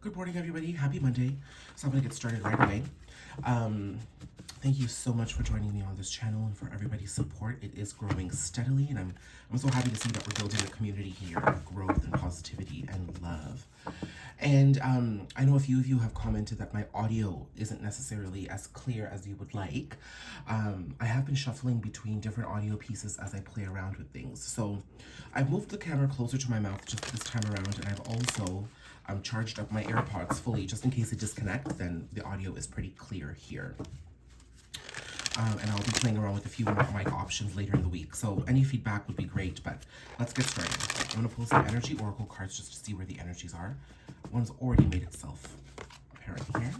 Good morning, everybody. Happy Monday. So I'm going to get started right away. Thank you so much for joining me on this channel and for everybody's support. It is growing steadily, and I'm so happy to see that we're building a community here of growth and positivity and love. And I know a few of you have commented that my audio isn't necessarily as clear as you would like. I have been shuffling between different audio pieces as I play around with things. So I've moved the camera closer to my mouth just this time around, and I've also charged up my AirPods fully just in case it disconnects. Then the audio is pretty clear here. And I'll be playing around with a few more mic options later in the week. So any feedback would be great, but let's get started. I'm going to pull some energy oracle cards just to see where the energies are. One's already made itself apparent here.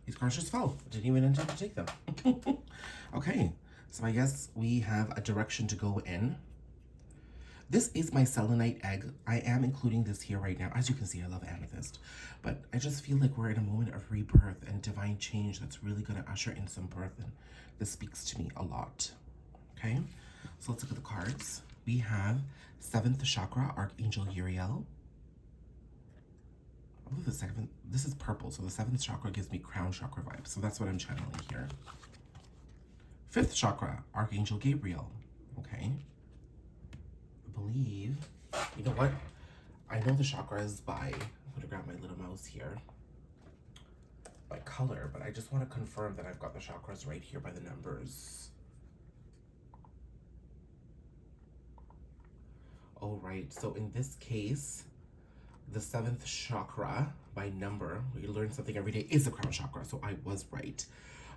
These cards just fell. I didn't even intend to take them. Okay, so I guess we have a direction to go in. This is my selenite egg. I am including this here right now. As you can see, I love amethyst. But I just feel like we're in a moment of rebirth and divine change that's really going to usher in some birth. And this speaks to me a lot. Okay, so let's look at the cards. We have 7th chakra, Archangel Uriel. I believe the second, this is purple, so the 7th chakra gives me crown chakra vibes, so that's what I'm channeling here. 5th chakra, Archangel Gabriel. Okay. I believe, you know what? I know the chakras by, I'm going to grab my little mouse here, by color, but I just want to confirm that I've got the chakras right here by the numbers. Oh, right. So in this case, the 7th chakra by number, we learn something every day, is the crown chakra. So I was right.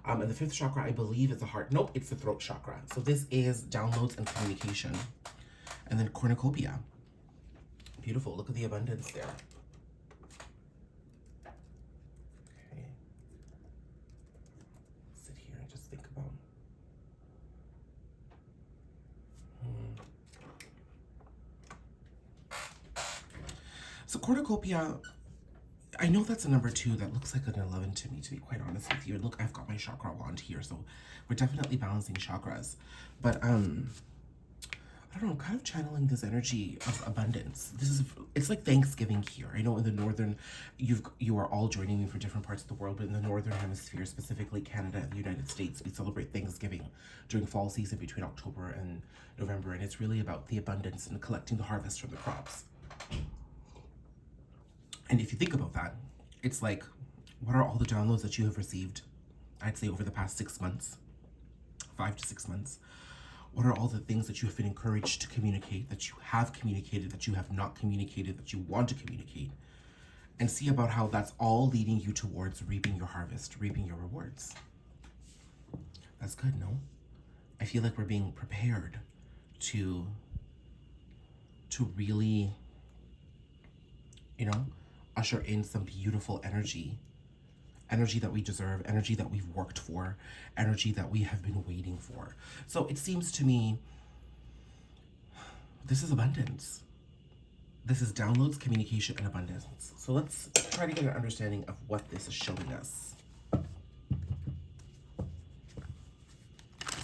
And the 5th chakra, I believe, is the heart. Nope, it's the throat chakra. So this is downloads and communication. And then cornucopia. Beautiful. Look at the abundance there. Okay. Sit here and just think about. So cornucopia, I know that's a number 2. That looks like an 11 to me, to be quite honest with you. Look, I've got my chakra wand here, so we're definitely balancing chakras. But I don't know, I'm kind of channeling this energy of abundance. It's like Thanksgiving here. I know in the northern, you are all joining me from different parts of the world, but in the northern hemisphere, specifically Canada and the United States, we celebrate Thanksgiving during fall season between October and November, and it's really about the abundance and collecting the harvest from the crops. And if you think about that, it's like, what are all the downloads that you have received, I'd say over the past 6 months, 5 to 6 months? What are all the things that you have been encouraged to communicate, that you have communicated, that you have not communicated, that you want to communicate? And see about how that's all leading you towards reaping your harvest, reaping your rewards. That's good, no? I feel like we're being prepared to really, you know, usher in some beautiful energy that we deserve, energy that we've worked for, energy that we have been waiting for. So it seems to me, this is abundance. This is downloads, communication, and abundance. So let's try to get an understanding of what this is showing us. Let's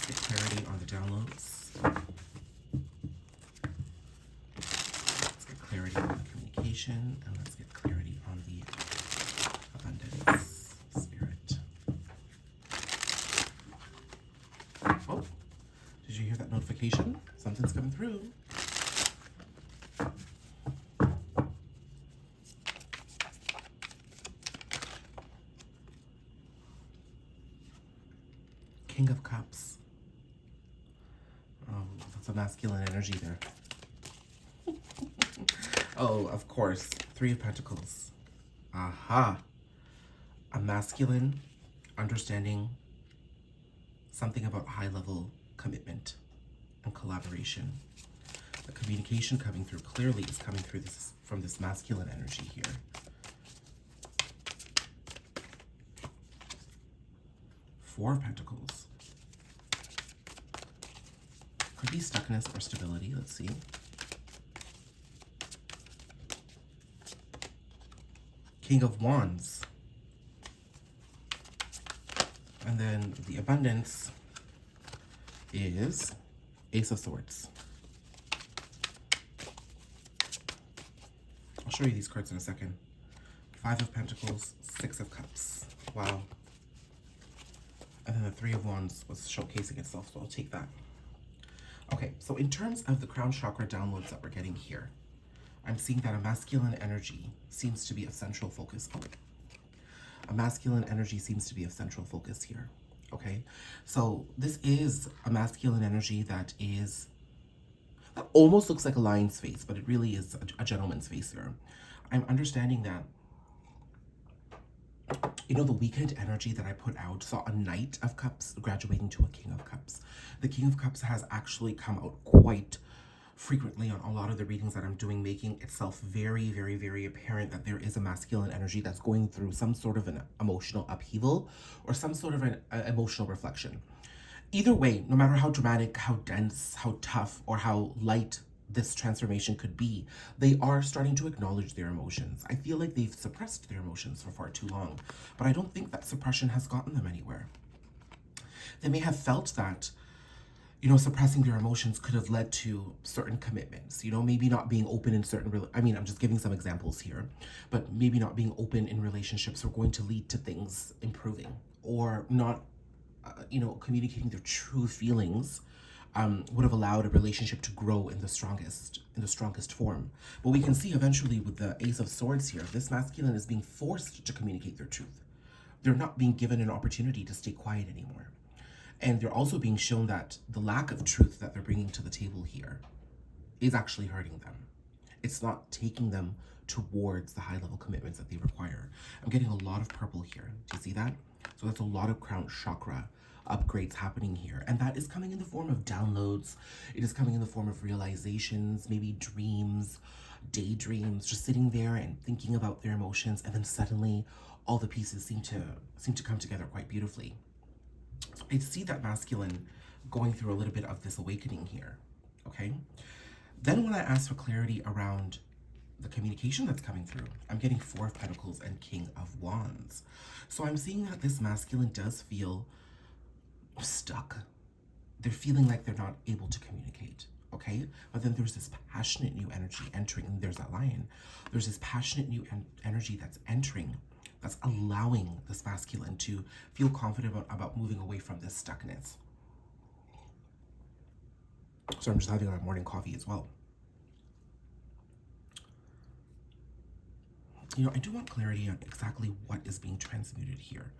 get clarity on the downloads. Let's get clarity on the communication, and let's get clarity on the abundance. Spirit. Oh, did you hear that notification? Something's coming through. King of Cups. Oh, that's a masculine energy there. Oh, of course. 3 of Pentacles. Aha. A masculine understanding something about high-level commitment and collaboration. The communication coming through clearly is coming through this from this masculine energy here. Four of Pentacles. Could be stuckness or stability. Let's see. King of Wands. And then the abundance is Ace of Swords. I'll show you these cards in a second. Five of Pentacles, Six of Cups. Wow. And then the Three of Wands was showcasing itself, so I'll take that. Okay, so in terms of the crown chakra downloads that we're getting here, I'm seeing that a masculine energy seems to be of central focus. Oh, a masculine energy seems to be of central focus here. Okay, so this is a masculine energy that almost looks like a lion's face, but it really is a gentleman's face here. I'm understanding that, you know, the weekend energy that I put out saw a Knight of Cups graduating to a King of Cups. The King of Cups has actually come out quite frequently on a lot of the readings that I'm doing, making itself very, very, very apparent that there is a masculine energy that's going through some sort of an emotional upheaval or some sort of an emotional reflection. Either way, no matter how dramatic, how dense, how tough, or how light this transformation could be, they are starting to acknowledge their emotions. I feel like they've suppressed their emotions for far too long, but I don't think that suppression has gotten them anywhere. They may have felt that, you know, suppressing their emotions could have led to certain commitments, you know, maybe not being open in certain, I'm just giving some examples here, but maybe not being open in relationships are going to lead to things improving, or not, you know, communicating their true feelings would have allowed a relationship to grow in the strongest form. But we can see eventually with the Ace of Swords here, this masculine is being forced to communicate their truth. They're not being given an opportunity to stay quiet anymore. And they're also being shown that the lack of truth that they're bringing to the table here is actually hurting them. It's not taking them towards the high-level commitments that they require. I'm getting a lot of purple here. Do you see that? So that's a lot of crown chakra upgrades happening here. And that is coming in the form of downloads. It is coming in the form of realizations, maybe dreams, daydreams, just sitting there and thinking about their emotions. And then suddenly all the pieces seem to come together quite beautifully. So I see that masculine going through a little bit of this awakening here. Okay. Then when I ask for clarity around the communication that's coming through, I'm getting Four of Pentacles and King of Wands. So I'm seeing that this masculine does feel stuck. They're feeling like they're not able to communicate, okay? But then there's this passionate new energy entering, and there's that lion. There's this passionate new energy that's entering, that's allowing this masculine to feel confident about moving away from this stuckness. So I'm just having my morning coffee as well. You know, I do want clarity on exactly what is being transmuted here.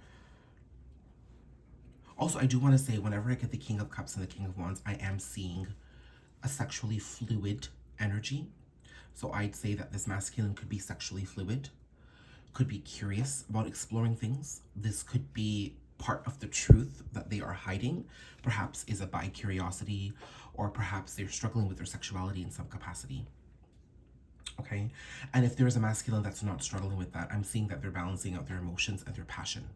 Also, I do want to say, whenever I get the King of Cups and the King of Wands, I am seeing a sexually fluid energy. So I'd say that this masculine could be sexually fluid, could be curious about exploring things. This could be part of the truth that they are hiding. Perhaps is a bi-curiosity, or perhaps they're struggling with their sexuality in some capacity. Okay? And if there is a masculine that's not struggling with that, I'm seeing that they're balancing out their emotions and their passion.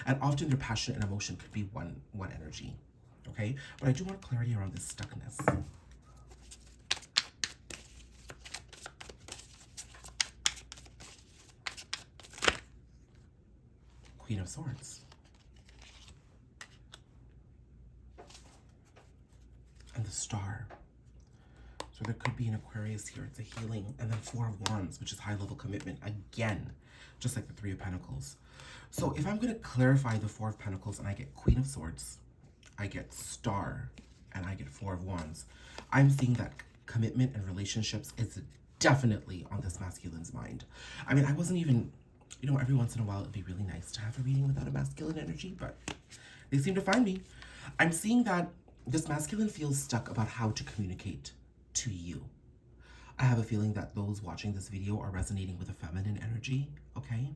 And often their passion and emotion could be one energy, okay? But I do want clarity around this stuckness. Queen of Swords. And the Star. So there could be an Aquarius here. It's a healing. And then Four of Wands, which is high-level commitment. Again, just like the Three of Pentacles. So if I'm going to clarify the Four of Pentacles and I get Queen of Swords, I get Star, and I get Four of Wands, I'm seeing that commitment and relationships is definitely on this masculine's mind. I mean, I wasn't even, you know, every once in a while it'd be really nice to have a reading without a masculine energy, but they seem to find me. I'm seeing that this masculine feels stuck about how to communicate to you. I have a feeling that those watching this video are resonating with a feminine energy, okay?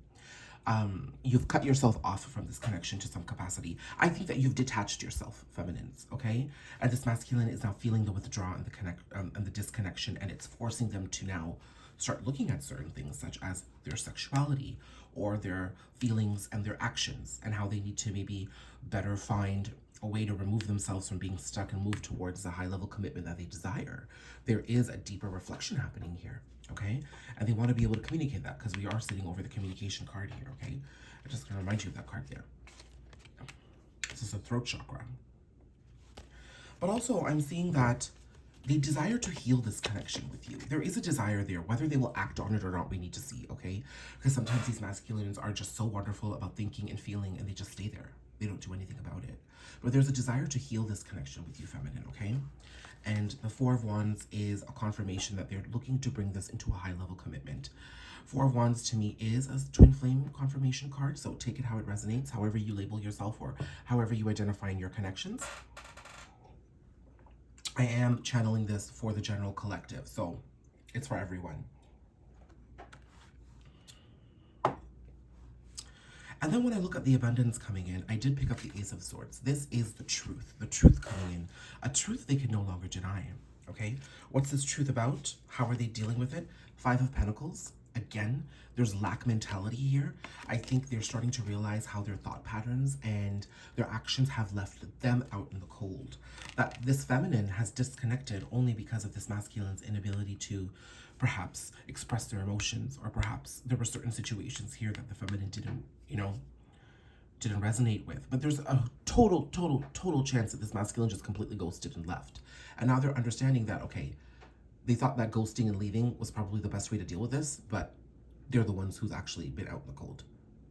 You've cut yourself off from this connection to some capacity. I think that you've detached yourself, feminines, okay? And this masculine is now feeling the withdrawal and the disconnection, and it's forcing them to now start looking at certain things such as their sexuality or their feelings and their actions, and how they need to maybe better find a way to remove themselves from being stuck and move towards the high level commitment that they desire. There is a deeper reflection happening here, okay? And they want to be able to communicate that, because we are sitting over the communication card here, okay? I'm just going to remind you of that card there. This is the throat chakra. But also, I'm seeing that they desire to heal this connection with you. There is a desire there. Whether they will act on it or not, we need to see, okay? Because sometimes these masculines are just so wonderful about thinking and feeling, and they just stay there. They don't do anything about it. But there's a desire to heal this connection with you, feminine, okay? And the Four of Wands is a confirmation that they're looking to bring this into a high-level commitment. Four of Wands to me is a twin flame confirmation card, so take it how it resonates, however you label yourself or however you identify in your connections. I am channeling this for the general collective, so it's for everyone. And then when I look at the abundance coming in, I did pick up the Ace of Swords. This is the truth coming in. A truth they can no longer deny, okay? What's this truth about? How are they dealing with it? Five of Pentacles. Again, there's lack mentality here. I think they're starting to realize how their thought patterns and their actions have left them out in the cold. That this feminine has disconnected only because of this masculine's inability to perhaps express their emotions, or perhaps there were certain situations here that the feminine didn't, didn't resonate with. But there's a total chance that this masculine just completely ghosted and left. And now they're understanding that, okay, they thought that ghosting and leaving was probably the best way to deal with this, but they're the ones who's actually been out in the cold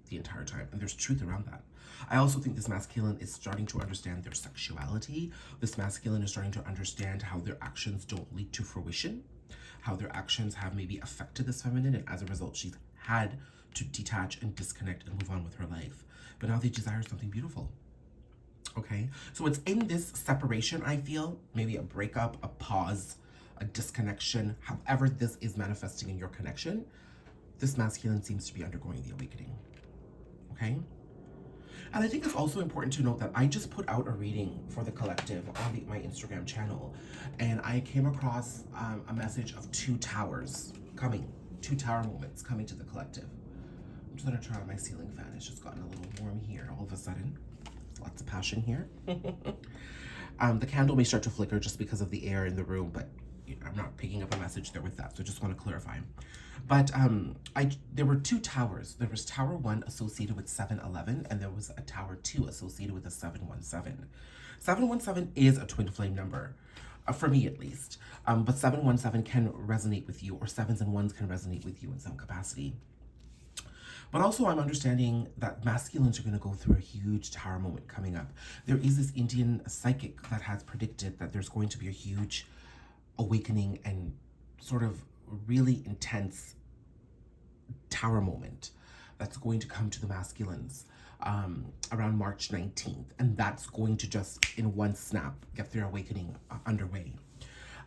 the entire time. And there's truth around that. I also think this masculine is starting to understand their sexuality. This masculine is starting to understand how their actions don't lead to fruition, how their actions have maybe affected this feminine, and as a result, she's had to detach and disconnect and move on with her life. But now they desire something beautiful. Okay, so it's in this separation, I feel, maybe a breakup, a pause, a disconnection, however this is manifesting in your connection, this masculine seems to be undergoing the awakening, okay? And I think it's also important to note that I just put out a reading for the collective on my Instagram channel, and I came across a message of two towers coming, two tower moments coming to the collective. I'm just gonna turn on my ceiling fan. It's just gotten a little warm here all of a sudden. Lots of passion here. The candle may start to flicker just because of the air in the room, but I'm not picking up a message there with that, so just want to clarify. But there were two towers. There was Tower 1 associated with 711, and there was a Tower 2 associated with a 717. 717 is a twin flame number, for me at least. But 717 can resonate with you, or 7s and 1s can resonate with you in some capacity. But also I'm understanding that masculines are going to go through a huge tower moment coming up. There is this Indian psychic that has predicted that there's going to be a huge awakening and sort of really intense tower moment that's going to come to the masculines around March 19th. And that's going to just, in one snap, get their awakening underway.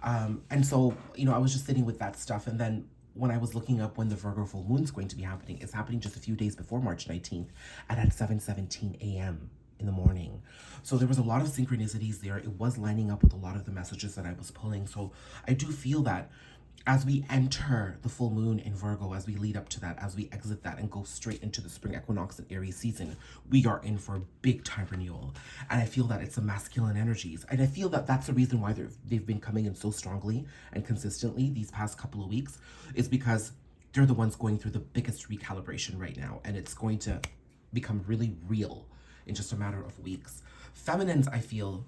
And so, I was just sitting with that stuff. And then when I was looking up when the Virgo full moon is going to be happening, it's happening just a few days before March 19th and at 7:17 a.m. in the morning. So there was a lot of synchronicities there. It was lining up with a lot of the messages that I was pulling. So I do feel that as we enter the full moon in Virgo, as we lead up to that, as we exit that and go straight into the spring equinox and Aries season, we are in for a big time renewal. And I feel that it's the masculine energies. And I feel that that's the reason why they've been coming in so strongly and consistently these past couple of weeks, is because they're the ones going through the biggest recalibration right now. And it's going to become really real in just a matter of weeks. Feminines, I feel,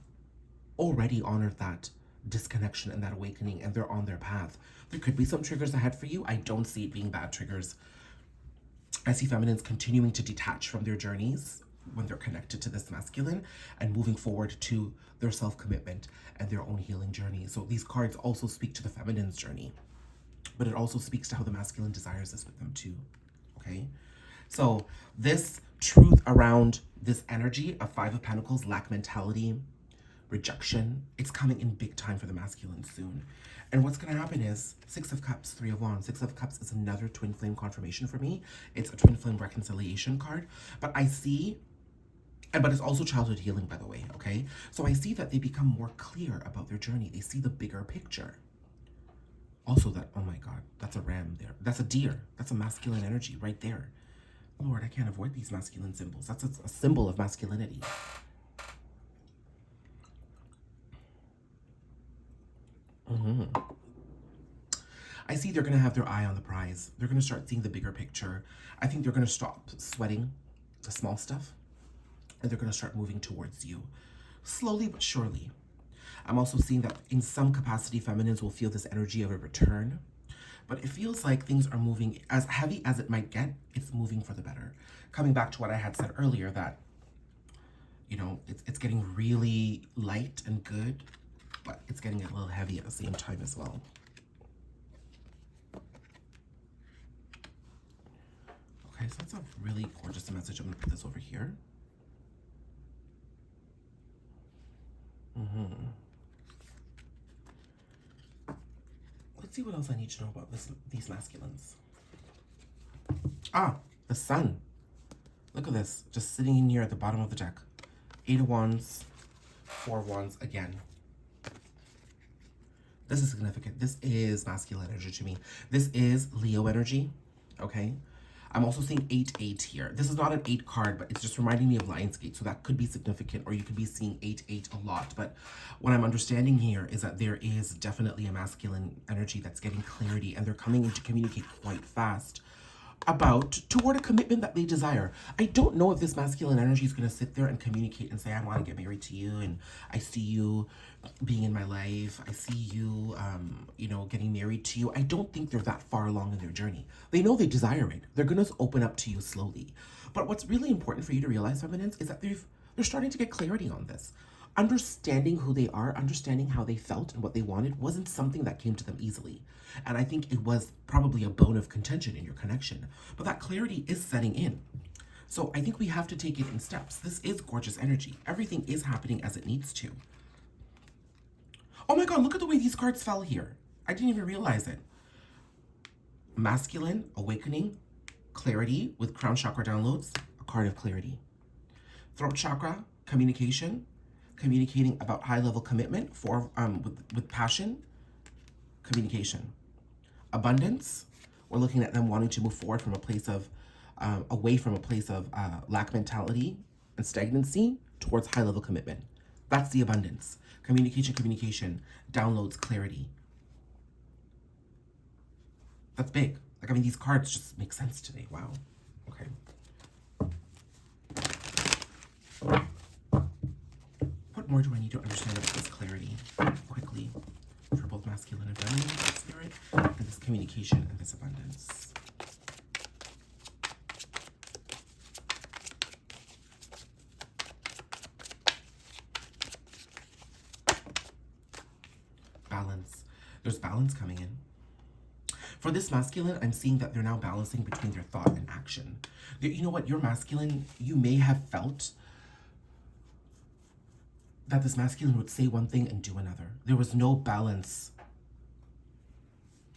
already honored that disconnection and that awakening, and they're on their path. There could be some triggers ahead for you. I don't see it being bad triggers. I see feminines continuing to detach from their journeys when they're connected to this masculine and moving forward to their self-commitment and their own healing journey. So these cards also speak to the feminine's journey, but it also speaks to how the masculine desires this with them too, okay? So this truth around this energy of Five of Pentacles, lack mentality, rejection. It's coming in big time for the masculine soon. And what's going to happen is Six of Cups, Three of Wands. Six of Cups is another twin flame confirmation for me. It's a twin flame reconciliation card. But I see, but it's also childhood healing, by the way, okay? So I see that they become more clear about their journey. They see the bigger picture. Also that, oh my God, that's a ram there. That's a deer. That's a masculine energy right there. Lord, I can't avoid these masculine symbols. That's a symbol of masculinity. I see they're going to have their eye on the prize. They're going to start seeing the bigger picture. I think they're going to stop sweating the small stuff. And they're going to start moving towards you. Slowly but surely. I'm also seeing that in some capacity, feminines will feel this energy of a return. But it feels like things are moving, as heavy as it might get, it's moving for the better. Coming back to what I had said earlier, that, you know, it's getting really light and good, but it's getting a little heavy at the same time as well. Okay, so that's a really gorgeous message. I'm going to put this over here. Let's see what else I need to know about these masculines. Ah, the Sun. Look at this, just sitting in here at the bottom of the deck. 8 of Wands, 4 of Wands again. This is significant. This is masculine energy to me. This is Leo energy, okay? I'm also seeing 8-8 here. This is not an 8 card, but it's just reminding me of Lionsgate, so that could be significant, or you could be seeing 8-8 a lot. But what I'm understanding here is that there is definitely a masculine energy that's getting clarity, and they're coming in to communicate quite fast toward a commitment that they desire. I don't know if this masculine energy is going to sit there and communicate and say, I want to get married to you, and I see you being in my life. I see you, you know, getting married to you. I don't think they're that far along in their journey. They know they desire it. They're going to open up to you slowly. But what's really important for you to realize, feminines, is that they're starting to get clarity on this. Understanding who they are, understanding how they felt and what they wanted wasn't something that came to them easily. And I think it was probably a bone of contention in your connection. But that clarity is setting in. So I think we have to take it in steps. This is gorgeous energy. Everything is happening as it needs to. Oh my God, look at the way these cards fell here. I didn't even realize it. Masculine, awakening, clarity with crown chakra downloads, a card of clarity. Throat chakra, communication, communicating about high-level commitment with passion, communication. Abundance, we're looking at them wanting to move forward from a place of, away from a place of lack mentality and stagnancy towards high-level commitment. That's the abundance. Communication, downloads, clarity. That's big. Like, I mean, these cards just make sense today. Wow. Okay. What more do I need to understand about this clarity quickly for both masculine and feminine spirit, and this communication and this abundance? Balance. There's balance coming in. For this masculine, I'm seeing that they're now balancing between their thought and action. You know what? Your masculine, you may have felt that this masculine would say one thing and do another. There was no balance.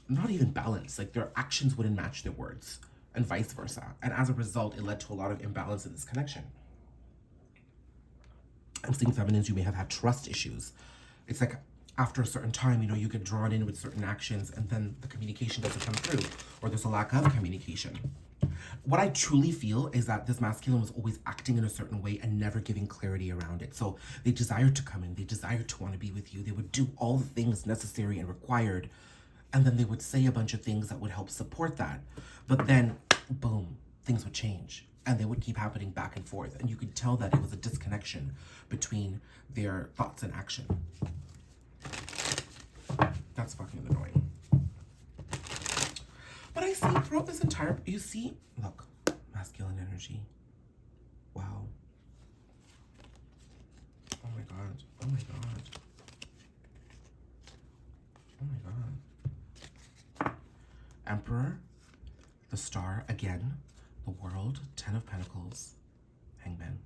Not even balance. Like, their actions wouldn't match their words, and vice versa. And as a result, it led to a lot of imbalance in this connection. I'm seeing feminines, you may have had trust issues. It's like, after a certain time, you know, you get drawn in with certain actions and then the communication doesn't come through, or there's a lack of communication. What I truly feel is that this masculine was always acting in a certain way and never giving clarity around it. So they desired to come in, they desired to want to be with you. They would do all the things necessary and required, and then they would say a bunch of things that would help support that. But then, boom, things would change. And they would keep happening back and forth. And you could tell that it was a disconnection between their thoughts and action. That's fucking annoying. But I see throughout this entire, you see, look, masculine energy. Wow. Oh my God. Oh my God. Oh my God. Emperor, the Star, again, the World, 10 of Pentacles, Hangman.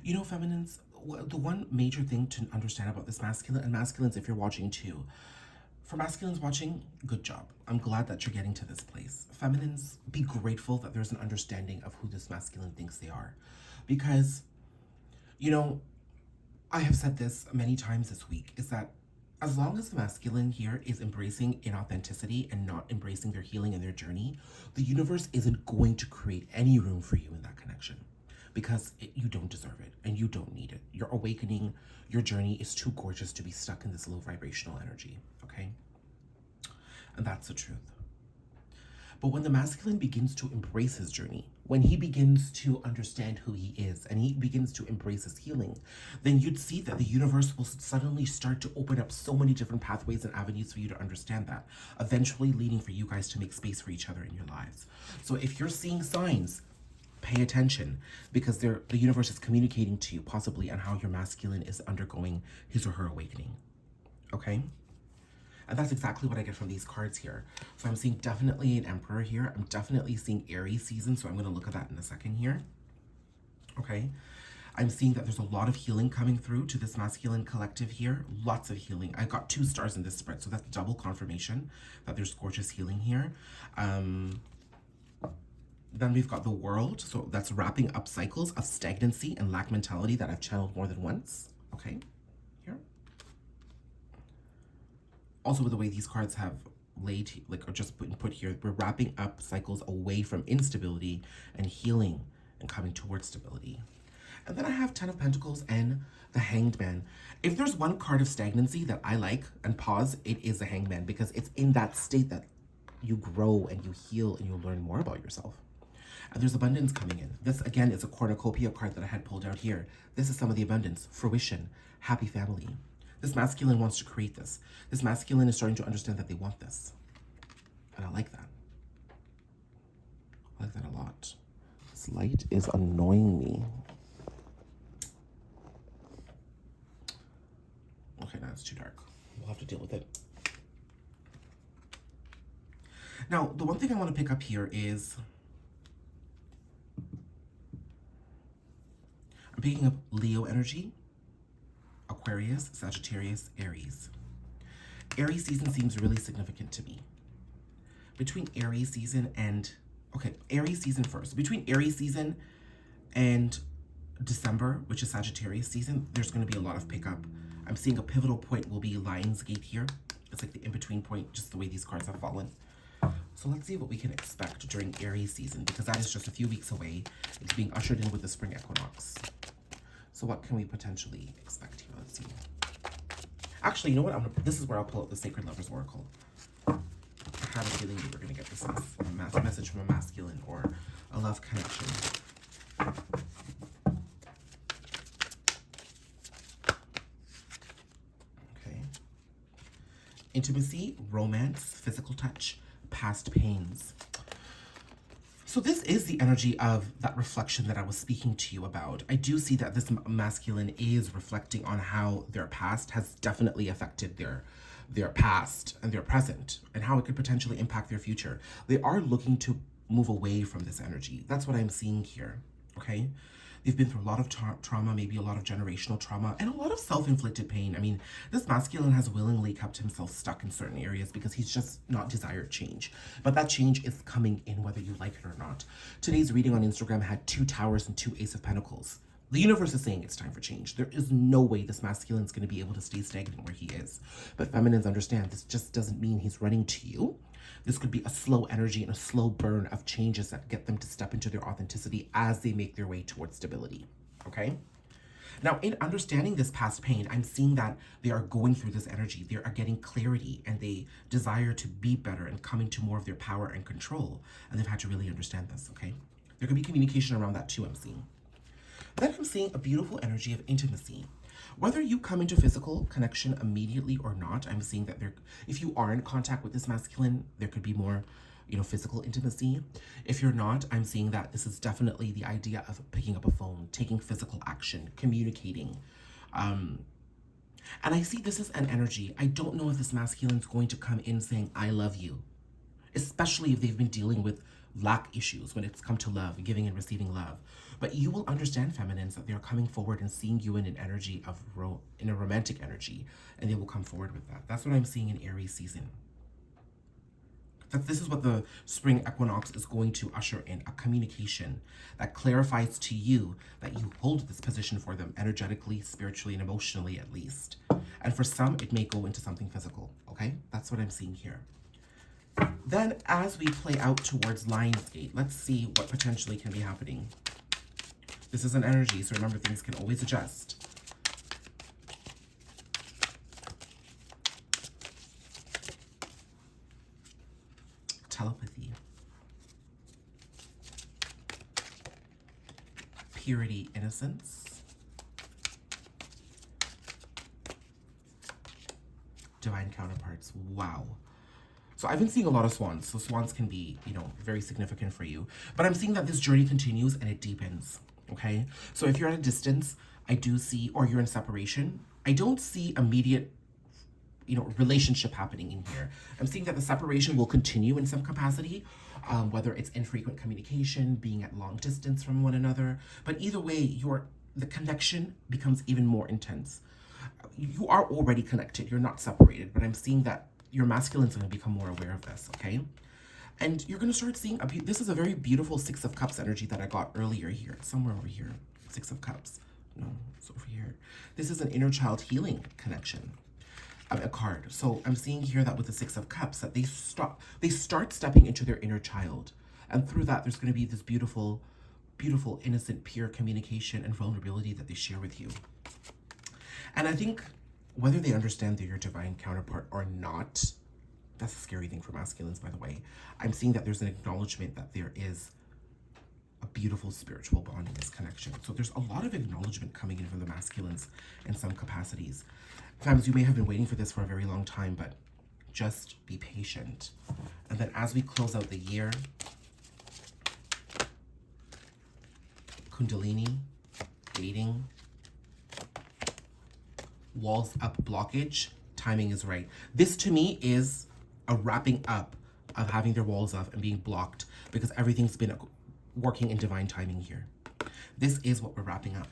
You know, feminines, the one major thing to understand about this masculine, and masculines, if you're watching too, for masculines watching, good job. I'm glad that you're getting to this place. Feminines, be grateful that there's an understanding of who this masculine thinks they are. Because, you know, I have said this many times this week, is that as long as the masculine here is embracing inauthenticity and not embracing their healing and their journey, the universe isn't going to create any room for you in that connection, because you don't deserve it and you don't need it. Your awakening, your journey is too gorgeous to be stuck in this low vibrational energy, okay? And that's the truth. But when the masculine begins to embrace his journey, when he begins to understand who he is and he begins to embrace his healing, then you'd see that the universe will suddenly start to open up so many different pathways and avenues for you to understand that, eventually leading for you guys to make space for each other in your lives. So if you're seeing signs, pay attention, because the universe is communicating to you possibly on how your masculine is undergoing his or her awakening, okay? And that's exactly what I get from these cards here. So I'm seeing definitely an Emperor here. I'm definitely seeing Aries season, so I'm going to look at that in a second here. Okay. I'm seeing that there's a lot of healing coming through to this masculine collective here. Lots of healing. I got 2 stars in this spread, so that's double confirmation that there's gorgeous healing here. Then we've got the World, so that's wrapping up cycles of stagnancy and lack mentality that I've channeled more than once. Okay. Also, with the way these cards have laid, like, or just put here, we're wrapping up cycles away from instability and healing and coming towards stability. And then I have 10 of Pentacles and the Hanged Man. If there's one card of stagnancy that I like and pause, it is the Hanged Man, because it's in that state that you grow and you heal and you learn more about yourself. And there's abundance coming in. This, again, is a cornucopia card that I had pulled out here. This is some of the abundance, fruition, happy family. This masculine wants to create this. This masculine is starting to understand that they want this. And I like that. I like that a lot. This light is annoying me. Okay, now it's too dark. We'll have to deal with it. Now, the one thing I want to pick up here is I'm picking up Leo energy, Aquarius, Sagittarius, Aries. Aries season seems really significant to me. Between Aries season and, okay, Aries season first. Between Aries season and December, which is Sagittarius season, there's going to be a lot of pickup. I'm seeing a pivotal point will be Lionsgate here. It's like the in-between point, just the way these cards have fallen. So let's see what we can expect during Aries season, because that is just a few weeks away. It's being ushered in with the spring equinox. So what can we potentially expect here? Let's see. Actually, you know what? This is where I'll pull out the Sacred Lover's Oracle. I have a feeling you were going to get this message from a masculine or a love connection. Okay. Intimacy, romance, physical touch, past pains. So this is the energy of that reflection that I was speaking to you about. I do see that this masculine is reflecting on how their past has definitely affected their past and their present, and how it could potentially impact their future. They are looking to move away from this energy. That's what I'm seeing here, okay? They've been through a lot of trauma, maybe a lot of generational trauma, and a lot of self-inflicted pain. I mean, this masculine has willingly kept himself stuck in certain areas because he's just not desired change. But that change is coming in whether you like it or not. Today's reading on Instagram had 2 towers and 2 ace of pentacles. The universe is saying it's time for change. There is no way this masculine is going to be able to stay stagnant where he is. But feminines understand this just doesn't mean he's running to you. This could be a slow energy and a slow burn of changes that get them to step into their authenticity as they make their way towards stability, okay? Now, in understanding this past pain, I'm seeing that they are going through this energy. They are getting clarity, and they desire to be better and come into more of their power and control. And they've had to really understand this, okay? There could be communication around that too, I'm seeing. Then I'm seeing a beautiful energy of intimacy. Whether you come into physical connection immediately or not, I'm seeing that if you are in contact with this masculine, there could be more, physical intimacy. If you're not, I'm seeing that this is definitely the idea of picking up a phone, taking physical action, communicating. And I see this as an energy. I don't know if this masculine is going to come in saying, I love you, especially if they've been dealing with lack issues when it's come to love, giving and receiving love. But you will understand, feminines, that they're coming forward and seeing you in an energy of in a romantic energy, and they will come forward with that. That's what I'm seeing in Aries season. That this is what the spring equinox is going to usher in, a communication that clarifies to you that you hold this position for them energetically, spiritually, and emotionally at least. And for some, it may go into something physical, okay? That's what I'm seeing here. Then as we play out towards Lionsgate, let's see what potentially can be happening. This is an energy, so remember, things can always adjust. Telepathy. Purity, innocence. Divine counterparts. Wow. So I've been seeing a lot of swans. So swans can be, you know, very significant for you. But I'm seeing that this journey continues and it deepens. Okay? So if you're at a distance, I do see, or you're in separation, I don't see immediate, you know, relationship happening in here. I'm seeing that the separation will continue in some capacity, whether it's infrequent communication, being at long distance from one another. But either way, the connection becomes even more intense. You are already connected. You're not separated. But I'm seeing that your masculine's going to become more aware of this, okay? And you're going to start seeing, this is a very beautiful Six of Cups energy that I got earlier here. It's somewhere over here. Six of Cups. No, it's over here. This is an inner child healing connection. A card. So I'm seeing here that with the Six of Cups, that they start stepping into their inner child. And through that, there's going to be this beautiful, beautiful, innocent, pure communication and vulnerability that they share with you. And I think whether they understand they're your divine counterpart or not, that's a scary thing for masculines, by the way. I'm seeing that there's an acknowledgement that there is a beautiful spiritual bond in this connection. So there's a lot of acknowledgement coming in from the masculines in some capacities. Femmes, you may have been waiting for this for a very long time, but just be patient. And then as we close out the year, Kundalini, dating, walls up blockage, timing is right. This to me is a wrapping up of having their walls up and being blocked because everything's been working in divine timing here. This is what we're wrapping up.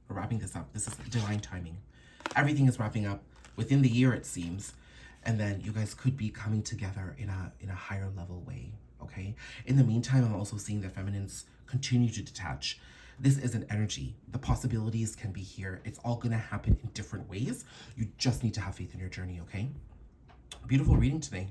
We're wrapping this up. This is divine timing. Everything is wrapping up within the year, it seems. And then you guys could be coming together in a higher level way, okay? In the meantime, I'm also seeing that feminines continue to detach. This is an energy. The possibilities can be here. It's all going to happen in different ways. You just need to have faith in your journey, okay? Beautiful reading today.